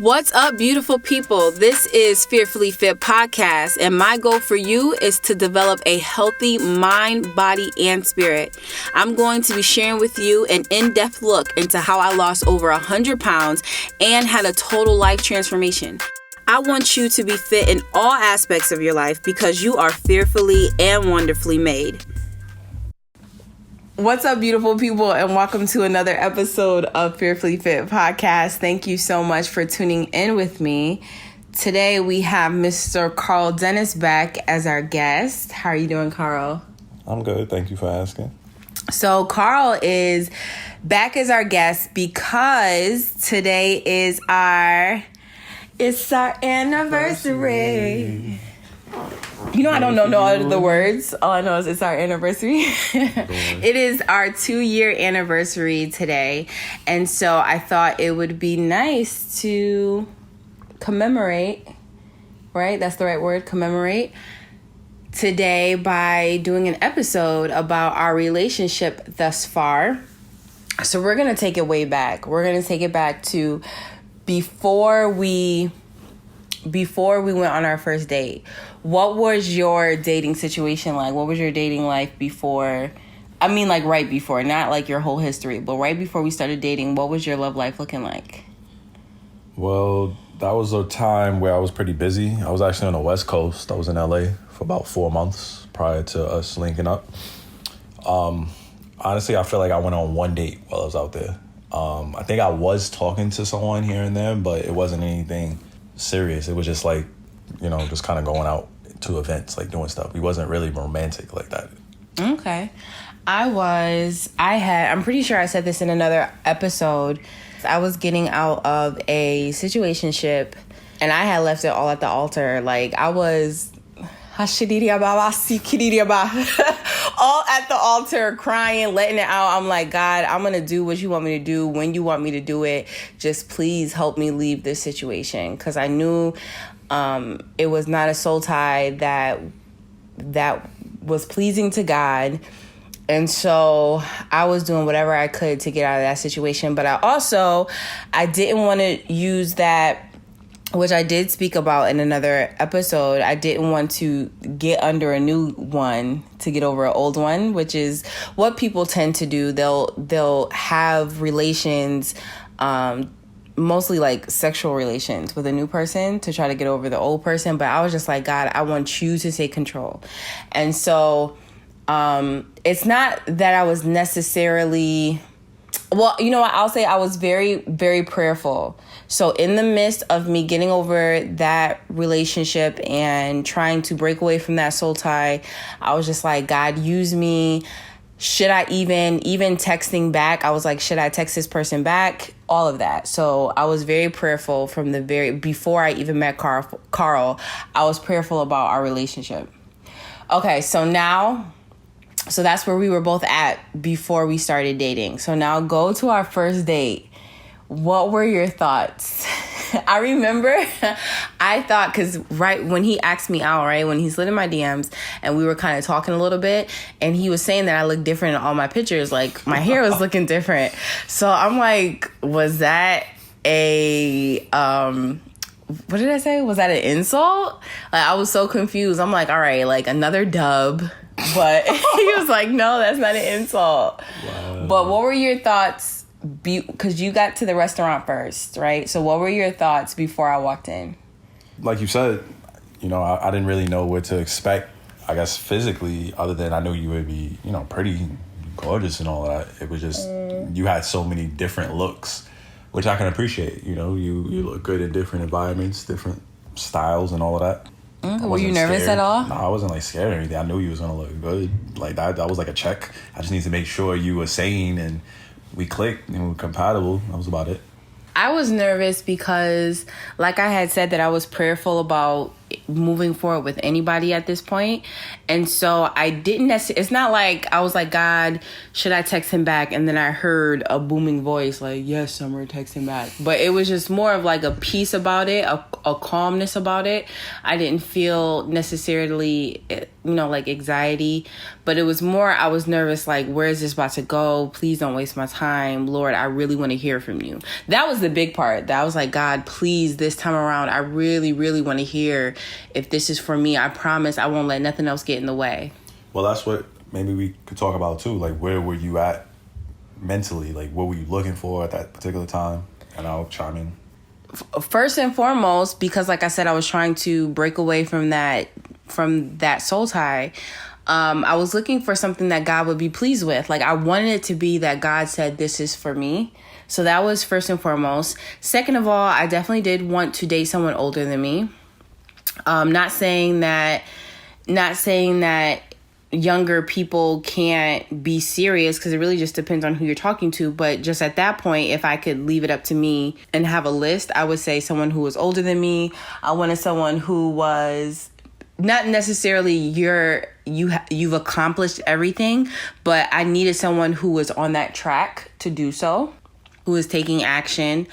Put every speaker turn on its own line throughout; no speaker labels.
What's up, beautiful people? This is Fearfully Fit Podcast, and my goal for you is to develop a healthy mind, body, and spirit. I'm going to be sharing with you an in-depth look into how I lost over 100 pounds and had a total life transformation. I want you to be fit in all aspects of your life because you are fearfully and wonderfully made. What's up, beautiful people, and welcome to another episode of Fearfully Fit Podcast. Thank you so much for tuning in with me. Today we have Mr. Carl Dennis back as our guest. How are you doing, Carl?
I'm good. Thank you for asking.
So Carl is back as our guest because today is our anniversary. You know, I don't know no other words. All I know is it's our anniversary. It is our 2-year anniversary today. And so I thought it would be nice to commemorate, right? That's the right word, commemorate, today by doing an episode about our relationship thus far. So we're going to take it way back. We're going to take it back to before we went on our first date. What was your dating situation like? What was your dating life before? I mean, like right before, not like your whole history, but right before we started dating, what was your love life looking like?
Well, that was a time where I was pretty busy. I was actually on the West Coast. I was in LA for about 4 months prior to us linking up. Honestly, I feel like I went on one date while I was out there. I think I was talking to someone here and there, but it wasn't anything serious. It was just like, you know, just kind of going out to events, like doing stuff. We wasn't really romantic like that.
Okay. I'm pretty sure I said this in another episode. I was getting out of a situationship and I had left it all at the altar. Like I was all at the altar, crying, letting it out. I'm like, God, I'm going to do what you want me to do when you want me to do it. Just please help me leave this situation. Because I knew it was not a soul tie that was pleasing to God. And so I was doing whatever I could to get out of that situation. But I didn't want to use that, which I did speak about in another episode. I didn't want to get under a new one to get over an old one, which is what people tend to do. They'll have relations, mostly like sexual relations with a new person to try to get over the old person. But I was just like, God, I want you to take control. And so it's not that I was necessarily... Well, you know what? I'll say I was very, very prayerful. So in the midst of me getting over that relationship and trying to break away from that soul tie, I was just like, God, use me. Should I even texting back? I was like, should I text this person back? All of that. So I was very prayerful before I even met Carl, I was prayerful about our relationship. Okay, so that's where we were both at before we started dating. So now go to our first date. What were your thoughts? I remember I thought, because right when he asked me out, right, when he slid in my DMs and we were kind of talking a little bit, and he was saying that I looked different in all my pictures, like my hair was looking different. So I'm like, was that what did I say? Was that an insult? Like, I was so confused. I'm like, all right, like another dub. But he was like, no, that's not an insult. Wow. But what were your thoughts? Because you got to the restaurant first, right? So what were your thoughts before I walked in?
Like you said, you know, I didn't really know what to expect, I guess, physically, other than I knew you would be, you know, pretty gorgeous and all that. It was just, you had so many different looks, which I can appreciate. You know, you look good in different environments, different styles and all of that.
Were you nervous at all?
No, I wasn't like scared or anything. I knew you was gonna look good. Like that was like a check. I just need to make sure you were sane and we clicked and we were compatible. That was about it.
I was nervous because, like I had said, that I was prayerful about moving forward with anybody at this point. And so I didn't necessarily, it's not like I was like, God, should I text him back? And then I heard a booming voice like, yes, Summer, text him back. But it was just more of like a peace about it, a calmness about it. I didn't feel necessarily, like anxiety, but it was more, I was nervous, like, where is this about to go? Please don't waste my time. Lord, I really want to hear from you. That was the big part. That I was like, God, please, this time around, I really, really want to hear if this is for me. I promise I won't let nothing else get in the way.
Well, that's what maybe we could talk about too. Like, where were you at mentally? Like, what were you looking for at that particular time? And I'll chime in.
First and foremost, because like I said, I was trying to break away from that soul tie. I was looking for something that God would be pleased with. Like, I wanted it to be that God said, this is for me. So that was first and foremost. Second of all, I definitely did want to date someone older than me. Not saying that younger people can't be serious, because it really just depends on who you're talking to. But just at that point, if I could leave it up to me and have a list, I would say someone who was older than me. I wanted someone who was not necessarily you've accomplished everything, but I needed someone who was on that track to do so, who was taking action.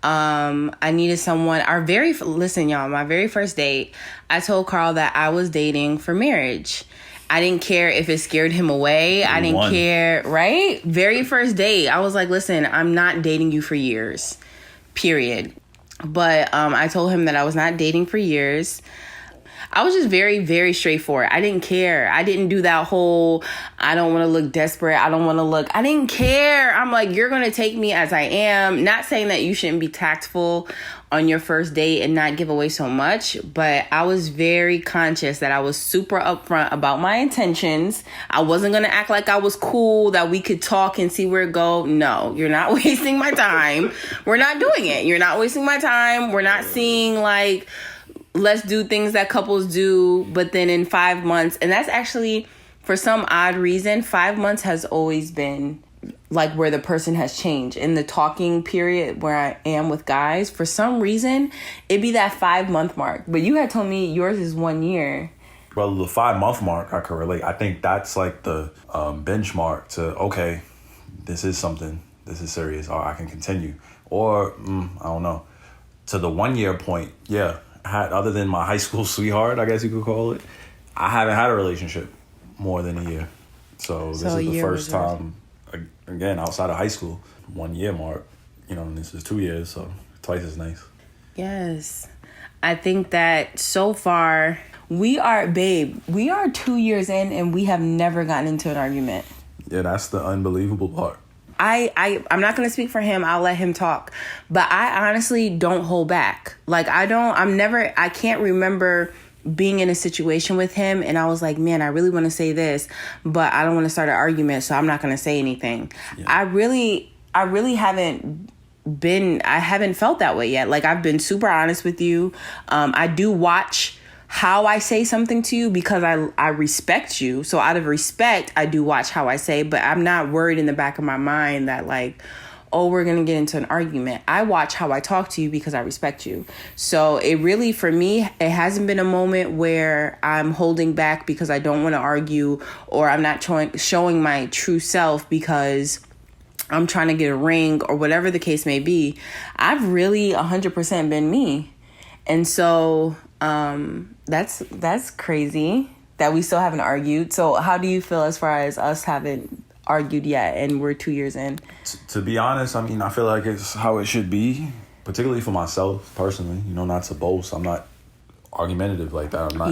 I needed someone, listen, y'all, my very first date, I told Carl that I was dating for marriage. I didn't care if it scared him away. I didn't care, right? Very first date, I was like, listen, I'm not dating you for years, period. But I told him that I was not dating for years. I was just very, very straightforward. I didn't care. I didn't do that whole, I don't want to look desperate. I didn't care. I'm like, you're going to take me as I am. Not saying that you shouldn't be tactful on your first date and not give away so much, but I was very conscious that I was super upfront about my intentions. I wasn't going to act like I was cool, that we could talk and see where it go. No, you're not wasting my time. We're not doing it. You're not wasting my time. We're not seeing like, let's do things that couples do, but then in 5 months, and that's actually, for some odd reason, 5 months has always been like where the person has changed. In the talking period where I am with guys, for some reason, it'd be that 5 month mark. But you had told me yours is 1 year.
Well, the 5 month mark, I could relate. I think that's like the benchmark to, okay, this is something, this is serious, or I can continue. Or, I don't know. To the 1 year point, yeah. Other than my high school sweetheart, I guess you could call it, I haven't had a relationship more than a year. So this is the first time, again, outside of high school, 1 year mark, and this is 2 years, so twice as nice.
Yes. I think that so far, we are 2 years in and we have never gotten into an argument.
Yeah, that's the unbelievable part.
I'm not going to speak for him. I'll let him talk. But I honestly don't hold back. Like, I can't remember being in a situation with him and I was like, man, I really want to say this, but I don't want to start an argument, so I'm not going to say anything. Yeah. I really haven't felt that way yet. Like, I've been super honest with you. I do watch how I say something to you because I respect you. So out of respect, I do watch how I say, but I'm not worried in the back of my mind that like, oh, we're going to get into an argument. I watch how I talk to you because I respect you. So it really, for me, it hasn't been a moment where I'm holding back because I don't want to argue, or I'm not showing my true self because I'm trying to get a ring or whatever the case may be. I've really 100% been me. And so that's crazy that we still haven't argued. So how do you feel as far as us haven't argued yet and we're 2 years in?
To be honest, I mean, I feel like it's how it should be, particularly for myself personally, not to boast. I'm not argumentative like that. I'm not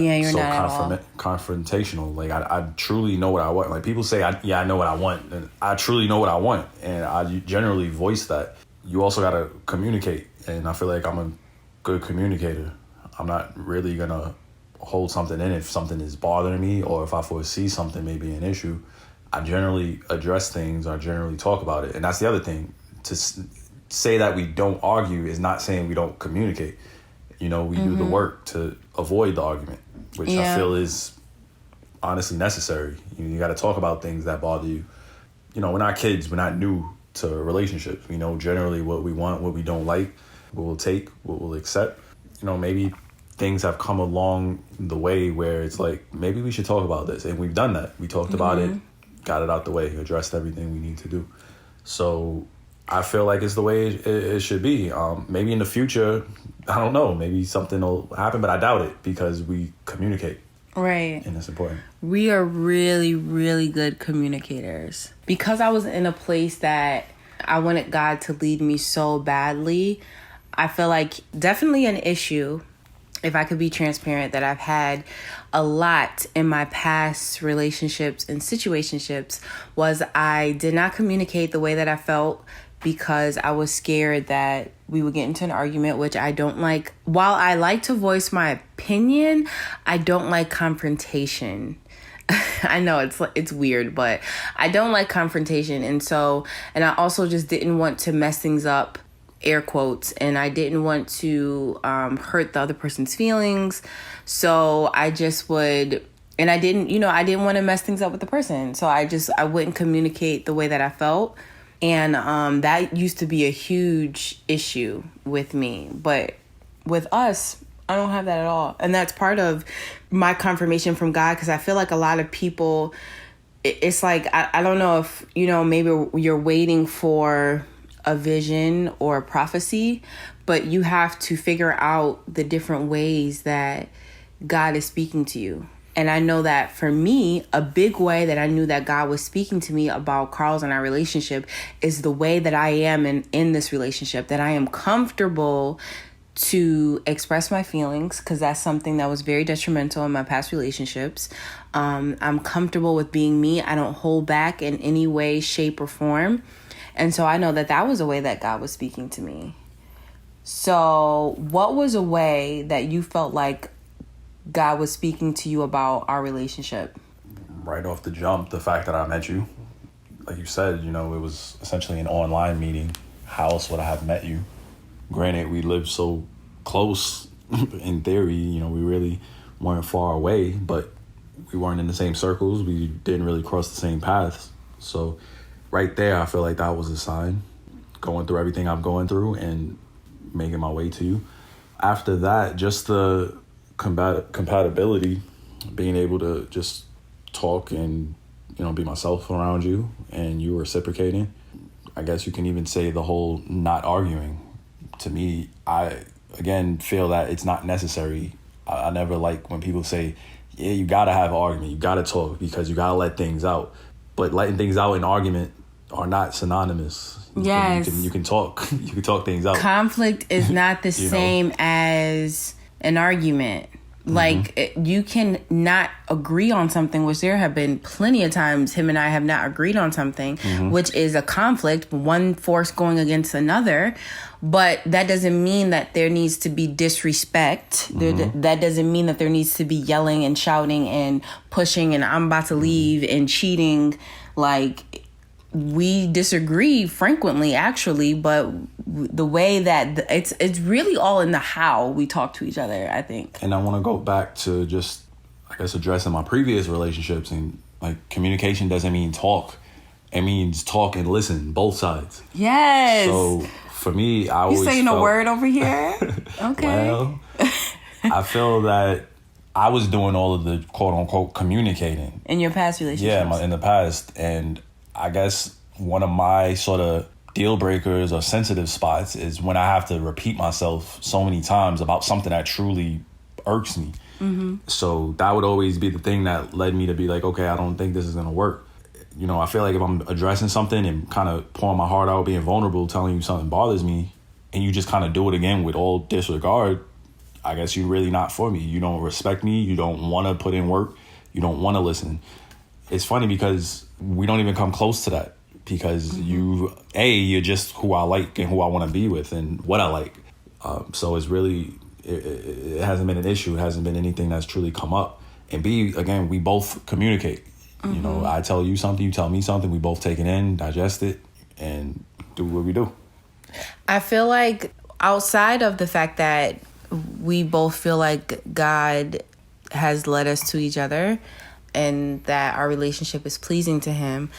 confrontational. Like I truly know what I want. Like people say, I know what I want, and I truly know what I want, and I generally voice that. You also got to communicate, and I feel like I'm a good communicator. I'm not really gonna hold something in if something is bothering me, or if I foresee something may be an issue. I generally address things, or generally talk about it. And that's the other thing. To say that we don't argue is not saying we don't communicate. We do the work to avoid the argument, which I feel is honestly necessary. You got to talk about things that bother you. We're not kids. We're not new to relationships. We know generally what we want, what we don't like, what we'll take, what we'll accept. Maybe things have come along the way where it's like, maybe we should talk about this. And we've done that. We talked about it, got it out the way, addressed everything we need to do. So I feel like it's the way it should be. Maybe in the future, I don't know, maybe something will happen, but I doubt it because we communicate.
Right.
And it's important.
We are really, really good communicators. Because I was in a place that I wanted God to lead me so badly, I feel like definitely an issue, if I could be transparent, that I've had a lot in my past relationships and situationships was I did not communicate the way that I felt because I was scared that we would get into an argument, which I don't like. While I like to voice my opinion, I don't like confrontation. I know it's weird, but I don't like confrontation. And I also just didn't want to mess things up, air quotes, and I didn't want to hurt the other person's feelings. So I just would, and I didn't want to mess things up with the person. So I wouldn't communicate the way that I felt. And that used to be a huge issue with me. But with us, I don't have that at all. And that's part of my confirmation from God, because I feel like a lot of people, it's like, I don't know if, maybe you're waiting for a vision or a prophecy, but you have to figure out the different ways that God is speaking to you. And I know that for me, a big way that I knew that God was speaking to me about Carl's and our relationship is the way that I am in this relationship, that I am comfortable to express my feelings, because that's something that was very detrimental in my past relationships. I'm comfortable with being me. I don't hold back in any way, shape, or form. And so I know that was a way that God was speaking to me. So what was a way that you felt like God was speaking to you about our relationship?
Right off the jump, the fact that I met you, like you said, it was essentially an online meeting. How else would I have met you? Granted, we lived so close in theory, we really weren't far away, but we weren't in the same circles. We didn't really cross the same paths. So right there, I feel like that was a sign, going through everything I'm going through and making my way to you. After that, just the compatibility, being able to just talk and, be myself around you, and you reciprocating. I guess you can even say the whole not arguing. To me, I, again, feel that it's not necessary. I never like when people say, yeah, you got to have an argument. You got to talk because you got to let things out. But letting things out in argument are not synonymous.
Yes.
You can talk. You can talk things out.
Conflict is not the same as an argument. Like, you can not agree on something, which there have been plenty of times him and I have not agreed on something, which is a conflict, one force going against another. But that doesn't mean that there needs to be disrespect. That doesn't mean that there needs to be yelling and shouting and pushing and I'm about to leave and cheating. Like, we disagree frequently, actually, but the way that it's really all in the how we talk to each other, I think.
And I want to go back to just, I guess, addressing my previous relationships, and like, communication doesn't mean talk. It means talk and listen, both sides.
Yes.
So for me, I always
saying a word over here? Okay.
Well, I feel that I was doing all of the quote unquote communicating
in your past relationships.
Yeah, in the past. And I guess one of my sort of deal breakers or sensitive spots is when I have to repeat myself so many times about something that truly irks me. So that would always be the thing that led me to be like, okay, I don't think this is going to work. I feel like if I'm addressing something and kind of pouring my heart out, being vulnerable, telling you something bothers me, and you just kind of do it again with all disregard, I guess you're really not for me. You don't respect me. You don't want to put in work. You don't want to listen. It's funny because we don't even come close to that, because you're just who I like and who I want to be with and what I like. So it's really, it hasn't been an issue. It hasn't been anything that's truly come up. And B, again, we both communicate. I tell you something, you tell me something, we both take it in, digest it, and do what we do.
I feel like outside of the fact that we both feel like God has led us to each other and that our relationship is pleasing to him,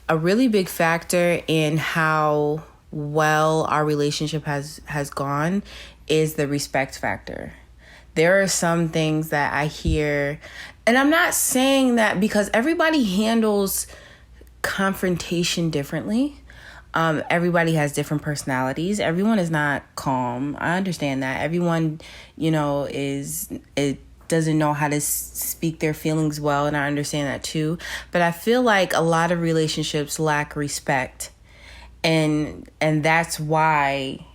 a really big factor in how well our relationship has gone is the respect factor. there are some things that I hear, and I'm not saying that because everybody handles confrontation differently. Everybody has different personalities. Everyone is not calm. I understand that. Everyone, it doesn't know how to speak their feelings well, and I understand that too. But I feel like a lot of relationships lack respect, and that's why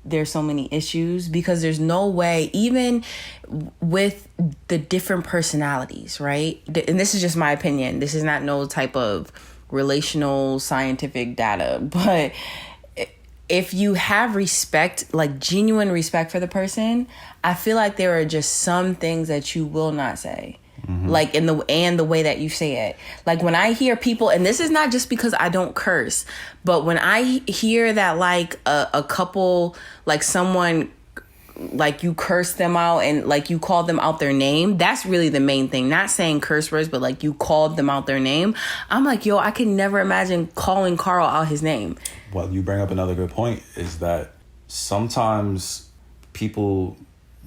there's so many issues, because there's no way, even with the different personalities, right? And this is just my opinion. This is not no type of relational scientific data, but if you have respect, like genuine respect for the person, I feel like there are just some things that you will not say. Like in the way that you say it. Like when I hear people, and this is not just because I don't curse, but when I hear that like a couple, like someone, like you curse them out and like you call them out their name, that's really the main thing. Not saying curse words, but like you called them out their name. I'm like, yo, I can never imagine calling Carl out his name.
Well, you bring up another good point, is that sometimes people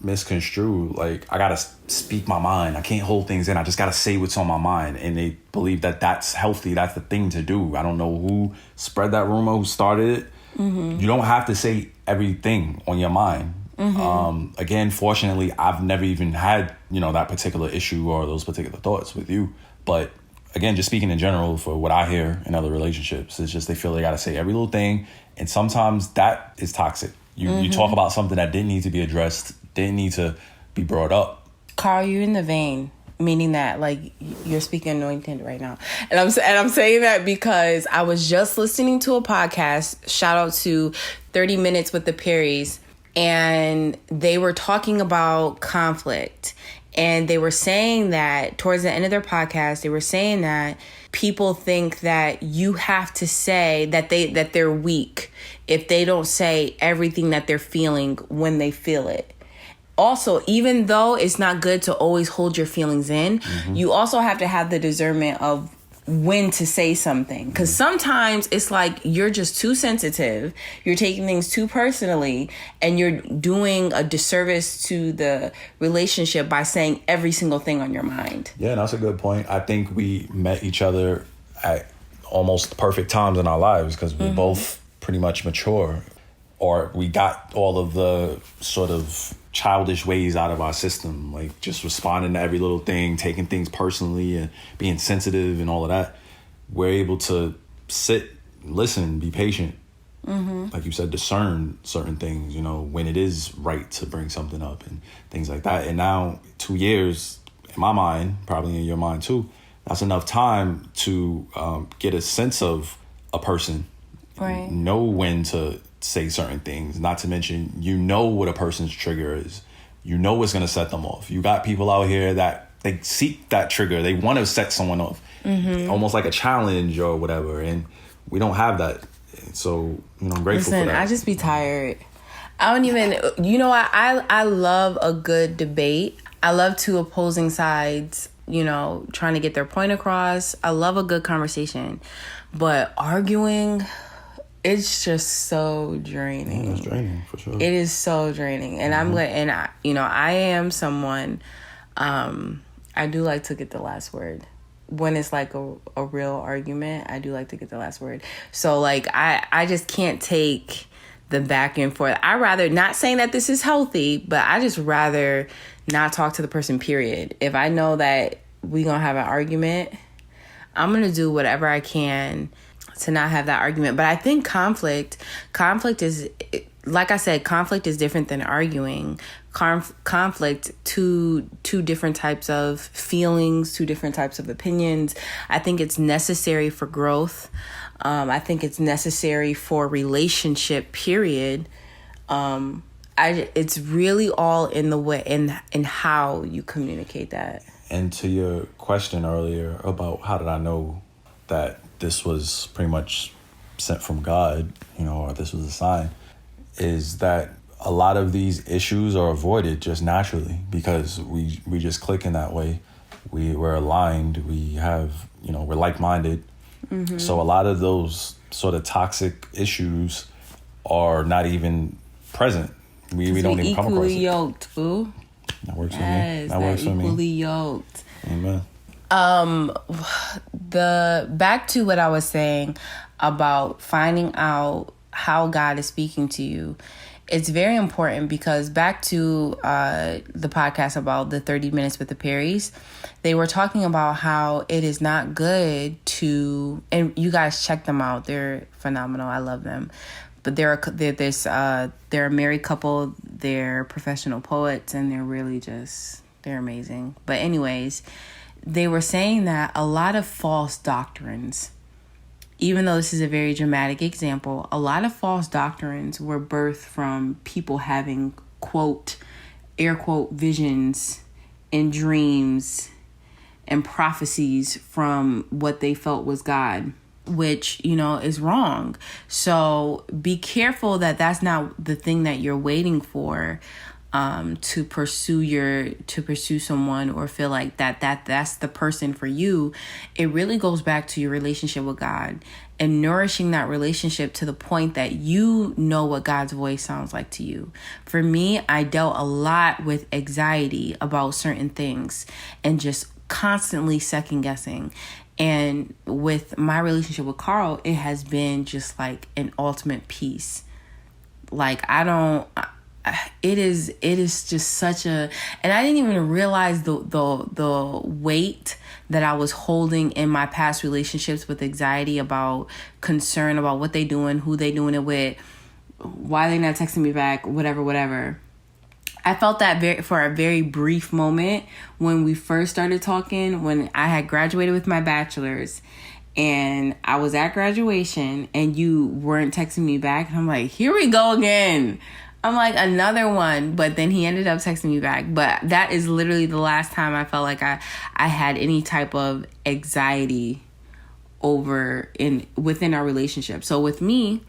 misconstrue, like, I gotta speak my mind, I can't hold things in, I just gotta say what's on my mind, and they believe that that's healthy, that's the thing to do. I don't know who spread that rumor, who started it. You don't have to say everything on your mind. Again, fortunately, I've never even had that particular issue or those particular thoughts with you, but again, just speaking in general, for what I hear in other relationships, it's just they feel they gotta say every little thing, and sometimes that is toxic. You talk about something that didn't need to be addressed, didn't need to be brought up.
Carl, you're in the vein, meaning that like you're speaking anointed right now. And I'm saying that because I was just listening to a podcast, shout out to 30 Minutes with the Perrys, and they were talking about conflict. And they were saying that towards the end of their podcast, they were saying that people think that you have to say that they're weak if they don't say everything that they're feeling when they feel it. Also, even though it's not good to always hold your feelings in, you also have to have the discernment of when to say something. Because sometimes it's like you're just too sensitive, you're taking things too personally, and you're doing a disservice to the relationship by saying every single thing on your mind.
Yeah, that's a good point. I think we met each other at almost perfect times in our lives, because we're both pretty much mature, or we got all of the sort of childish ways out of our system, like just responding to every little thing, taking things personally, and being sensitive and all of that. We're able to sit, listen, be patient, like you said, discern certain things, when it is right to bring something up and things like that. And now 2 years, in my mind, probably in your mind too, that's enough time to get a sense of a person,
right?
Know when to say certain things, not to mention what a person's trigger is, what's going to set them off. You got people out here that they seek that trigger, they want to set someone off, almost like a challenge or whatever, and we don't have that. So I'm grateful for that.
I just be tired. I don't even, I love a good debate. I love two opposing sides, trying to get their point across. I love a good conversation, but arguing, it's just so draining.
It's draining, for sure.
It is so draining. And I am someone, I do like to get the last word. When it's like a real argument, I do like to get the last word. So like, I just can't take the back and forth. I rather, not saying that this is healthy, but I just rather not talk to the person, period. If I know that we gonna have an argument, I'm gonna do whatever I can to not have that argument. But I think conflict is, like I said, conflict is different than arguing. Conflict, two different types of feelings, two different types of opinions. I think it's necessary for growth. I think it's necessary for relationship, period. It's really all in the way, in how you communicate that.
And to your question earlier about how did I know that this was pretty much sent from God, or this was a sign, is that a lot of these issues are avoided just naturally because we just click in that way. We're aligned. We have, we're like-minded. So a lot of those sort of toxic issues are not even present. We don't even come across it.
Equally yoked, boo.
That works for me.
Yes,
That works for me.
equally yoked.
Amen.
Back to what I was saying about finding out how God is speaking to you. It's very important because back to the podcast about the 30 minutes with the Perrys, they were talking about how it is not good to, and you guys check them out. They're phenomenal. I love them. But they're a married couple. They're professional poets, and they're amazing. But anyways, they were saying that a lot of false doctrines, even though this is a very dramatic example, a lot of false doctrines were birthed from people having, quote, air quote, visions and dreams and prophecies from what they felt was God, which, is wrong. So be careful that that's not the thing that you're waiting for to pursue someone or feel like that's the person for you. It really goes back to your relationship with God and nourishing that relationship to the point that you know what God's voice sounds like to you. For me, I dealt a lot with anxiety about certain things and just constantly second guessing. And with my relationship with Carl, it has been just like an ultimate peace. Like it is just such a, and I didn't even realize the weight that I was holding in my past relationships with anxiety about concern about what they doing, who they doing it with, why they not texting me back, whatever. I felt that for a very brief moment when we first started talking, when I had graduated with my bachelor's and I was at graduation and you weren't texting me back. And I'm like, here we go again. I'm like, another one. But then he ended up texting me back. But that is literally the last time I felt like I had any type of anxiety within our relationship. So with me,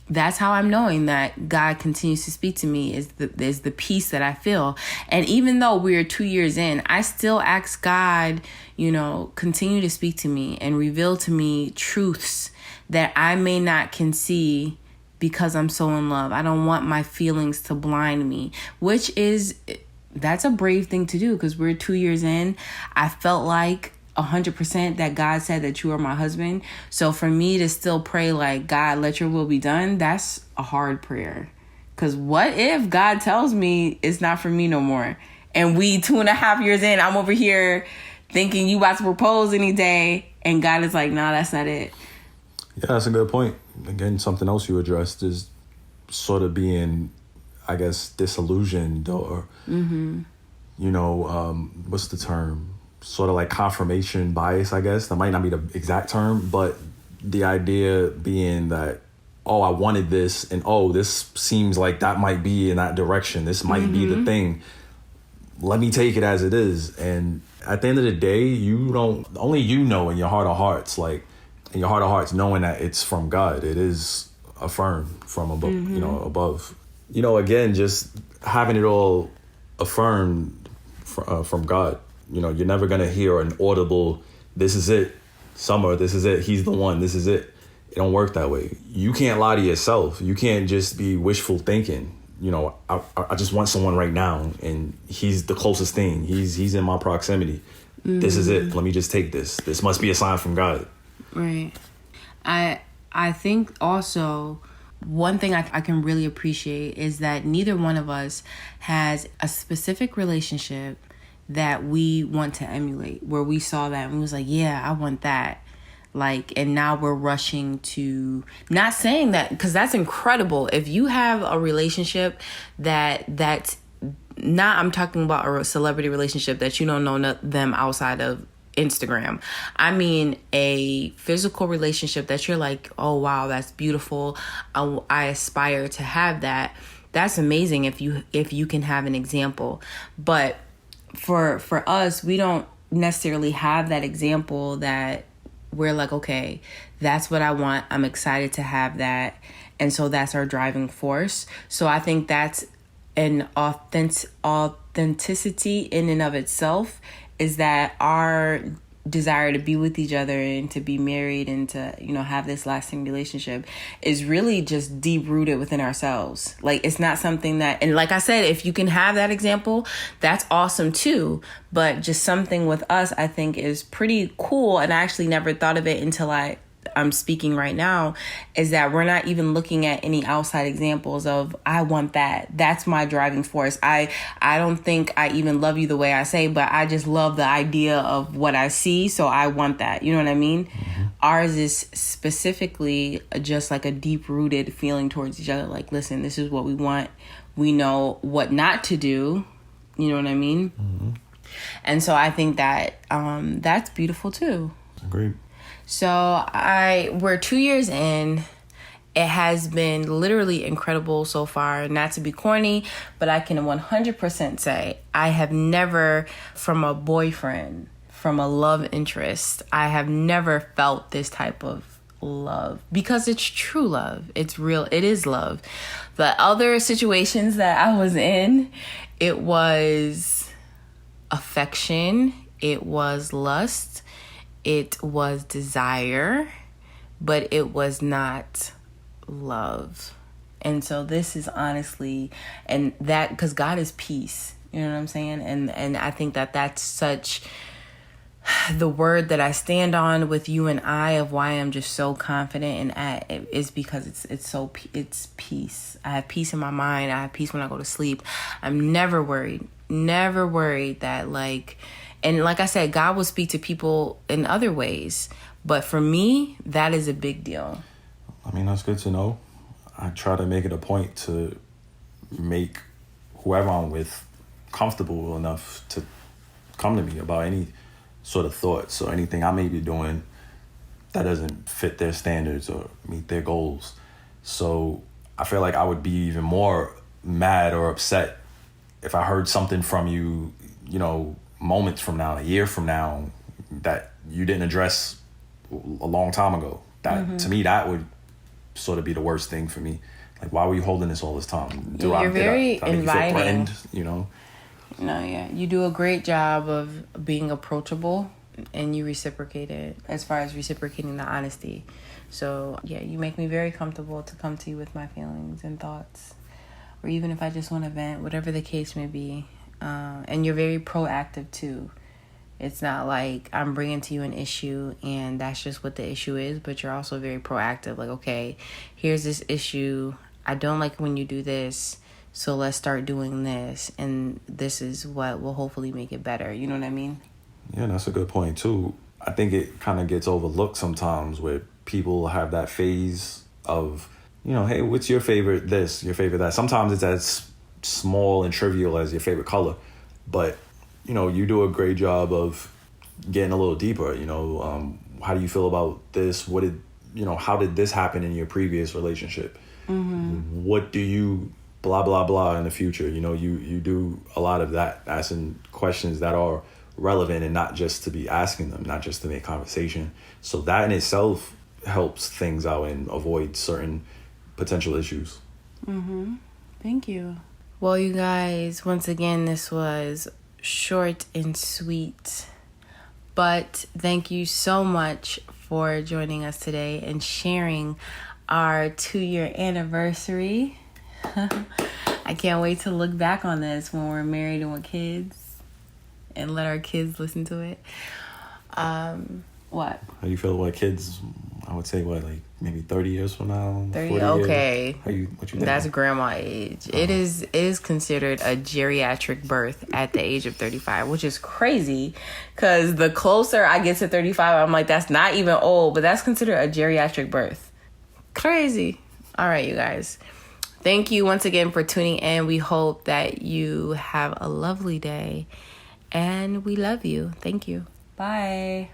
that's how I'm knowing that God continues to speak to me is the peace that I feel. And even though we're 2 years in, I still ask God, continue to speak to me and reveal to me truths that I may not can see because I'm so in love. I don't want my feelings to blind me, that's a brave thing to do because we're 2 years in. I felt like 100% that God said that you are my husband. So for me to still pray like, God, let your will be done, that's a hard prayer. Because what if God tells me it's not for me no more? And we 2.5 years in, I'm over here thinking you about to propose any day. And God is like, nah, that's not it.
Yeah, that's a good point. Again, something else you addressed is sort of being, I guess, disillusioned or, what's the term? Sort of like confirmation bias, I guess. That might not be the exact term, but the idea being that, I wanted this, and this seems like that might be in that direction. This might be the thing. Let me take it as it is. And at the end of the day, only you know in your heart of hearts, knowing that it's from God. It is affirmed from above, above. Again, just having it all affirmed from God. You're never going to hear an audible, this is it, Summer, this is it, he's the one, this is it. It don't work that way. You can't lie to yourself. You can't just be wishful thinking. I just want someone right now, and he's the closest thing. He's in my proximity. This is it. Let me just take this. This must be a sign from God.
Right. I think also one thing I can really appreciate is that neither one of us has a specific relationship that we want to emulate, where we saw that and we was like, yeah, I want that. And now we're rushing to, not saying that, because that's incredible. If you have a relationship that's not, I'm talking about a celebrity relationship that you don't know them outside of Instagram. I mean, a physical relationship that you're like, oh, wow, that's beautiful. I aspire to have that. That's amazing if you can have an example. But for us, we don't necessarily have that example that we're like, okay, that's what I want. I'm excited to have that. And so that's our driving force. So I think that's an authenticity in and of itself, is that our desire to be with each other and to be married and to, you know, have this lasting relationship is really just deep rooted within ourselves. Like, it's not something that, and like I said, if you can have that example, that's awesome too. But just something with us, I think, is pretty cool. And I actually never thought of it until I'm speaking right now, is that we're not even looking at any outside examples of, I want that. That's my driving force. I don't think I even love you the way I say, but I just love the idea of what I see. So I want that. You know what I mean? Mm-hmm. Ours is specifically just like a deep rooted feeling towards each other. Like, listen, this is what we want. We know what not to do. You know what I mean? Mm-hmm. And so I think that that's beautiful too.
Agreed.
So we're 2 years in. It has been literally incredible so far. Not to be corny, but I can 100% say I have never, from a boyfriend, from a love interest, I have never felt this type of love, because it's true love. It's real. It is love. The other situations that I was in, it was affection. It was lust. It was desire, but it was not love. And so this is honestly, and that, because God is peace, you know what I'm saying? And I think that that's such the word that I stand on with you and I, of why I'm just so confident and is because it's peace. I have peace in my mind. I have peace when I go to sleep. I'm never worried that, like, and like I said, God will speak to people in other ways. But for me, that is a big deal.
I mean, that's good to know. I try to make it a point to make whoever I'm with comfortable enough to come to me about any sort of thoughts or anything I may be doing that doesn't fit their standards or meet their goals. So I feel like I would be even more mad or upset if I heard something from you, you know, moments from now, a year from now, that you didn't address a long time ago. That to me, that would sort of be the worst thing for me. Like, why were you holding this all this time?
You're very inviting.
Friend, you know?
No, yeah. You do a great job of being approachable, and you reciprocate it as far as reciprocating the honesty. So, yeah, you make me very comfortable to come to you with my feelings and thoughts, or even if I just want to vent, whatever the case may be. And you're very proactive too. It's not like I'm bringing to you an issue and that's just what the issue is, but you're also very proactive. Like, okay, here's this issue. I don't like when you do this, so let's start doing this. And this is what will hopefully make it better. You know what I mean?
Yeah, that's a good point too. I think it kind of gets overlooked sometimes, where people have that phase of, you know, hey, what's your favorite this, your favorite that? Sometimes it's as small and trivial as your favorite color, but you know, you do a great job of getting a little deeper. You know, how do you feel about this? How did this happen in your previous relationship? Mm-hmm. What do you blah blah blah in the future? You know, you do a lot of that, asking questions that are relevant and not just to be asking them, not just to make conversation. So that in itself helps things out and avoid certain potential issues.
Mm-hmm. Thank you. Well, you guys, once again, this was short and sweet, but thank you so much for joining us today and sharing our 2-year anniversary. I can't wait to look back on this when we're married and with kids and let our kids listen to it. What?
How do you feel about kids? I would say like maybe 30 years from now.
30. Okay.
What you think?
That's grandma age. It is considered a geriatric birth at the age of 35, which is crazy, because the closer I get to 35, I'm like, that's not even old, but that's considered a geriatric birth. Crazy. All right, you guys. Thank you once again for tuning in. We hope that you have a lovely day, and we love you. Thank you. Bye.